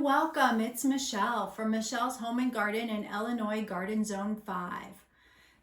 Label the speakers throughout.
Speaker 1: welcome. It's Michelle from Michelle's Home and Garden in Illinois Garden Zone 5.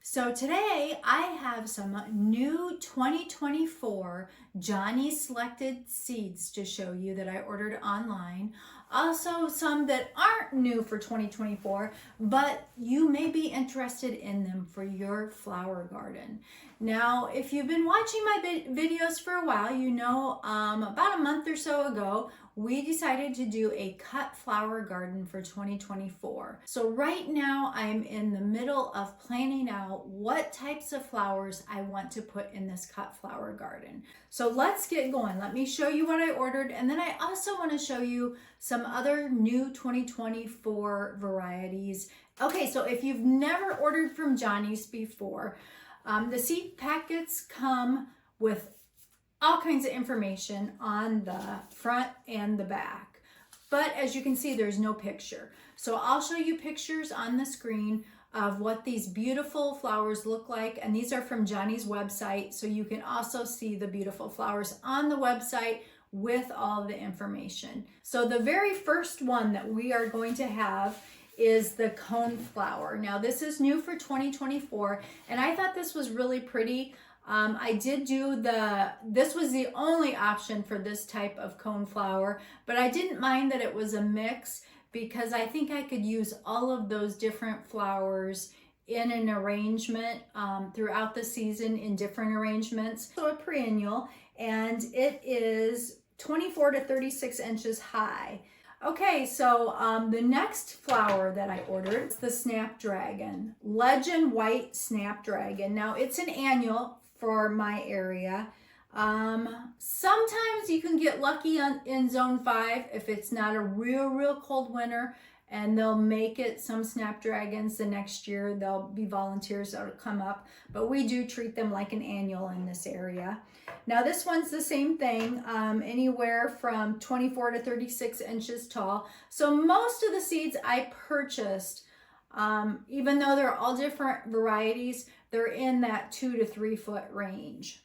Speaker 1: So today I have some new 2024 Johnny selected seeds to show you that I ordered online. Also some that aren't new for 2024, but you may be interested in them for your flower garden. Now, if you've been watching my videos for a while, you know about a month or so ago, we decided to do a cut flower garden for 2024. So right now I'm in the middle of planning out what types of flowers I want to put in this cut flower garden. So let's get going. Let me show you what I ordered, and then I also want to show you some other new 2024 varieties. Okay, so if you've never ordered from Johnny's before, the seed packets come with all kinds of information on the front and the back. But as you can see, there's no picture. So I'll show you pictures on the screen of what these beautiful flowers look like. And these are from Johnny's website. So you can also see the beautiful flowers on the website with all the information. So the very first one that we are going to have is the cone flower. Now this is new for 2024, and I thought this was really pretty. I did do this was the only option for this type of cone flower, but I didn't mind that it was a mix because I think I could use all of those different flowers in an arrangement throughout the season in different arrangements. So a perennial, and it is 24 to 36 inches high. Okay, so the next flower that I ordered is the Snapdragon, Legend White Snapdragon. Now it's an annual for my area. Sometimes you can get lucky in zone 5 if it's not a real cold winter, and they'll make it some snapdragons the next year. There'll be volunteers that'll come up, but we do treat them like an annual in this area. Now this one's the same thing, anywhere from 24 to 36 inches tall. So most of the seeds I purchased, even though they're all different varieties, they're in that 2 to 3 foot range.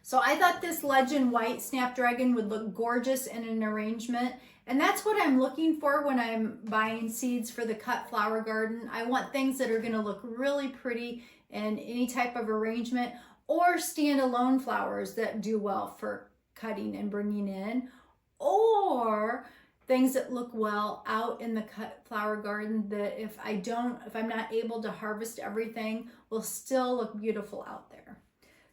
Speaker 1: So I thought this Legend White Snapdragon would look gorgeous in an arrangement. And that's what I'm looking for when I'm buying seeds for the cut flower garden. I want things that are gonna look really pretty in any type of arrangement, or standalone flowers that do well for cutting and bringing in, or things that look well out in the cut flower garden that if I'm not able to harvest everything, will still look beautiful out there.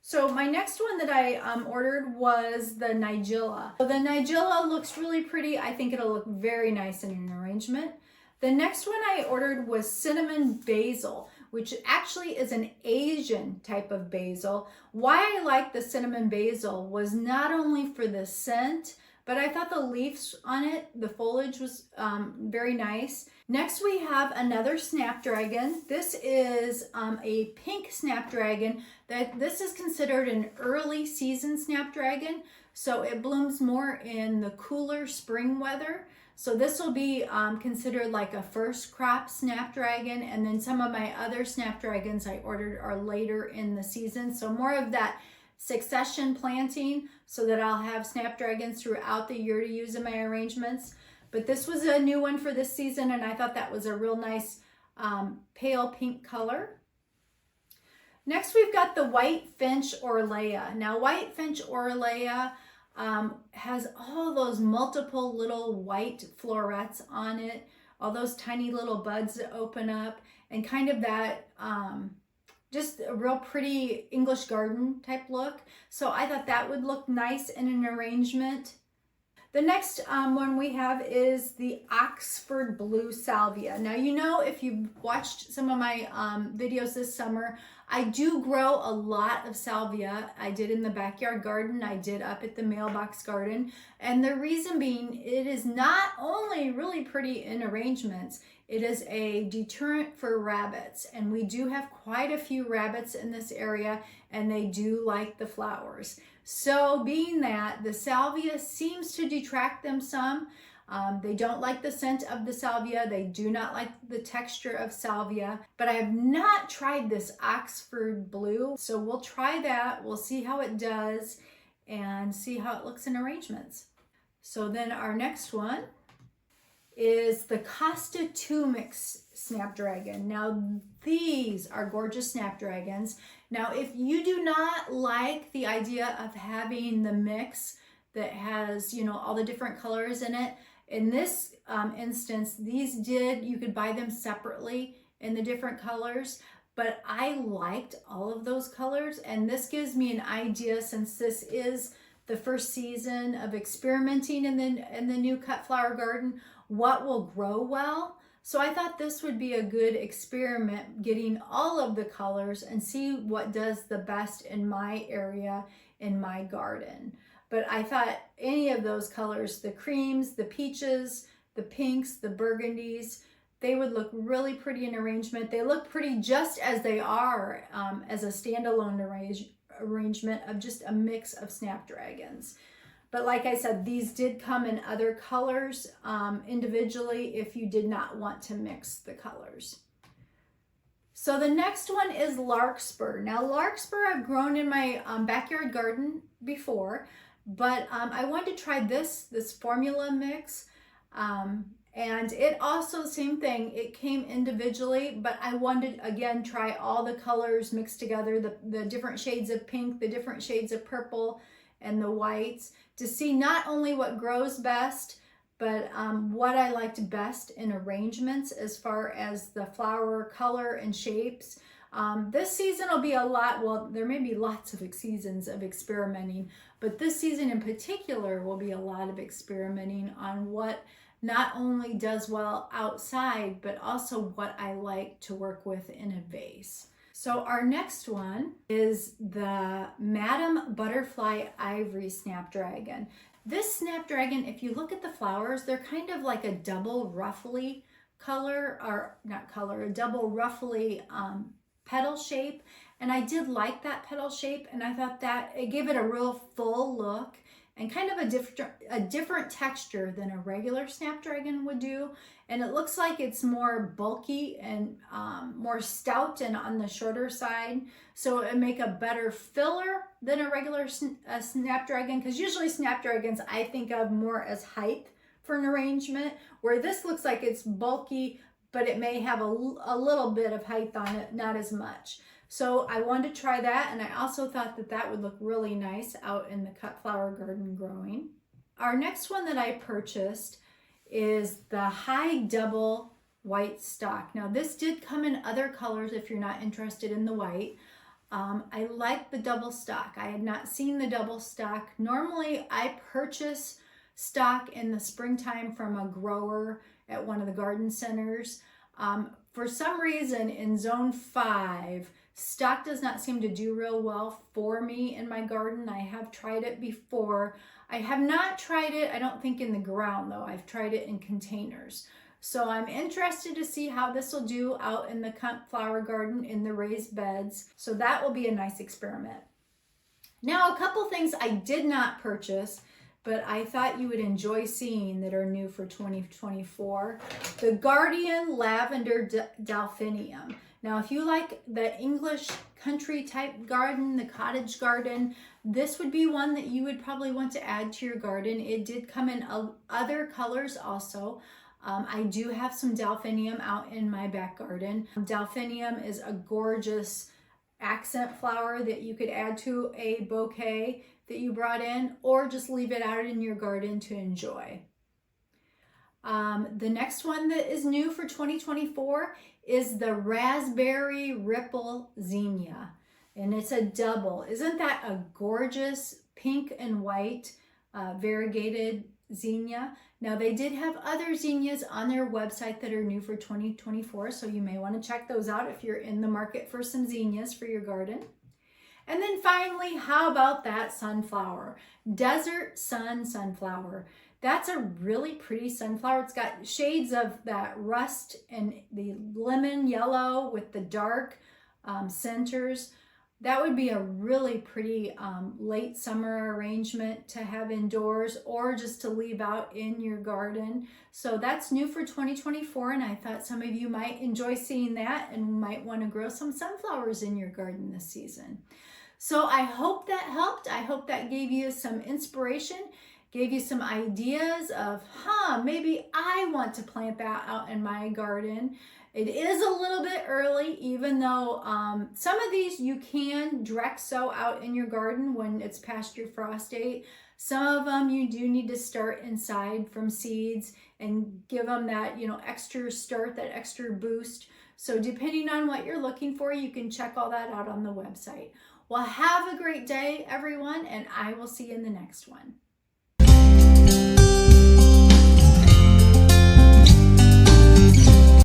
Speaker 1: So my next one that I ordered was the Nigella. So the Nigella looks really pretty. I think it'll look very nice in an arrangement. The next one I ordered was Cinnamon Basil, which actually is an Asian type of basil. Why I like the cinnamon basil was not only for the scent, but I thought the leaves on it, the foliage was very nice. Next we have another Snapdragon. This is a pink Snapdragon. This is considered an early season Snapdragon, so it blooms more in the cooler spring weather. So this will be considered like a first crop Snapdragon, and then some of my other Snapdragons I ordered are later in the season. So more of that succession planting so that I'll have Snapdragons throughout the year to use in my arrangements. But this was a new one for this season, and I thought that was a real nice pale pink color. Next we've got the White Finch Orlea. Now White Finch Orlea has all those multiple little white florets on it, all those tiny little buds that open up, and kind of that just a real pretty English garden type look. So I thought that would look nice in an arrangement. The next one we have is the Oxford Blue Salvia. Now, you know, if you've watched some of my videos this summer, I do grow a lot of salvia. I did in the backyard garden, I did up at the mailbox garden. And the reason being, it is not only really pretty in arrangements, it is a deterrent for rabbits. And we do have quite a few rabbits in this area, and they do like the flowers. So being that the salvia seems to detract them some, they don't like the scent of the salvia. They do not like the texture of salvia, but I have not tried this Oxford Blue. So we'll try that. We'll see how it does and see how it looks in arrangements. So then our next one is the Costa 2 Mix Snapdragon. Now, these are gorgeous Snapdragons. Now, if you do not like the idea of having the mix that has, you know, all the different colors in it, in this instance, you could buy them separately in the different colors, but I liked all of those colors, and this gives me an idea, since this is the first season of experimenting in the new cut flower garden, what will grow well. So I thought this would be a good experiment, getting all of the colors and see what does the best in my area, in my garden. But I thought any of those colors, the creams, the peaches, the pinks, the burgundies, they would look really pretty in arrangement. They look pretty just as they are as a standalone arrangement of just a mix of Snapdragons. But like I said, these did come in other colors individually if you did not want to mix the colors. So the next one is Larkspur. Now Larkspur I've grown in my backyard garden before, but I wanted to try this formula mix. And it also, same thing, it came individually, but I wanted, again, try all the colors mixed together, the different shades of pink, the different shades of purple, and the whites, to see not only what grows best, but what I liked best in arrangements as far as the flower color and shapes. This season will be a lot, well, there may be lots of seasons of experimenting, but this season in particular will be a lot of experimenting on what not only does well outside, but also what I like to work with in a vase. So our next one is the Madame Butterfly Ivory Snapdragon. This Snapdragon, if you look at the flowers, they're kind of like a double ruffly color, or not color, a double ruffly petal shape. And I did like that petal shape, and I thought that it gave it a real full look and kind of a different texture than a regular Snapdragon would do. And it looks like it's more bulky and more stout and on the shorter side. So it would make a better filler than a regular Snapdragon, because usually Snapdragons I think of more as height for an arrangement, where this looks like it's bulky, but it may have a little bit of height on it, not as much. So I wanted to try that, and I also thought that that would look really nice out in the cut flower garden growing. Our next one that I purchased is the High Double White Stock. Now this did come in other colors if you're not interested in the white. I like the double stock. I had not seen the double stock. Normally I purchase stock in the springtime from a grower at one of the garden centers. For some reason in zone 5, stock does not seem to do real well for me in my garden. I have tried it before. I have not tried it, I don't think, in the ground though. I've tried it in containers. So I'm interested to see how this will do out in the cut flower garden in the raised beds. So that will be a nice experiment. Now, a couple things I did not purchase, but I thought you would enjoy seeing that are new for 2024. The Guardian Lavender Delphinium. Now, if you like the English country type garden, the cottage garden, this would be one that you would probably want to add to your garden. It did come in other colors also. I do have some delphinium out in my back garden. Delphinium is a gorgeous accent flower that you could add to a bouquet that you brought in, or just leave it out in your garden to enjoy. The next one that is new for 2024 is the Raspberry Ripple Zinnia, and it's a double. Isn't that a gorgeous pink and white variegated zinnia? Now they did have other zinnias on their website that are new for 2024, so you may want to check those out if you're in the market for some zinnias for your garden. And then finally, how about that sunflower? Desert Sun Sunflower. That's a really pretty sunflower. It's got shades of that rust and the lemon yellow with the dark centers. That would be a really pretty late summer arrangement to have indoors, or just to leave out in your garden. So that's new for 2024, and I thought some of you might enjoy seeing that and might want to grow some sunflowers in your garden this season. So I hope that helped. I hope that gave you some inspiration. gave you some ideas of, maybe I want to plant that out in my garden. It is a little bit early, even though some of these you can direct sow out in your garden when it's past your frost date. Some of them you do need to start inside from seeds and give them that, extra start, that extra boost. So depending on what you're looking for, you can check all that out on the website. Well, have a great day, everyone, and I will see you in the next one.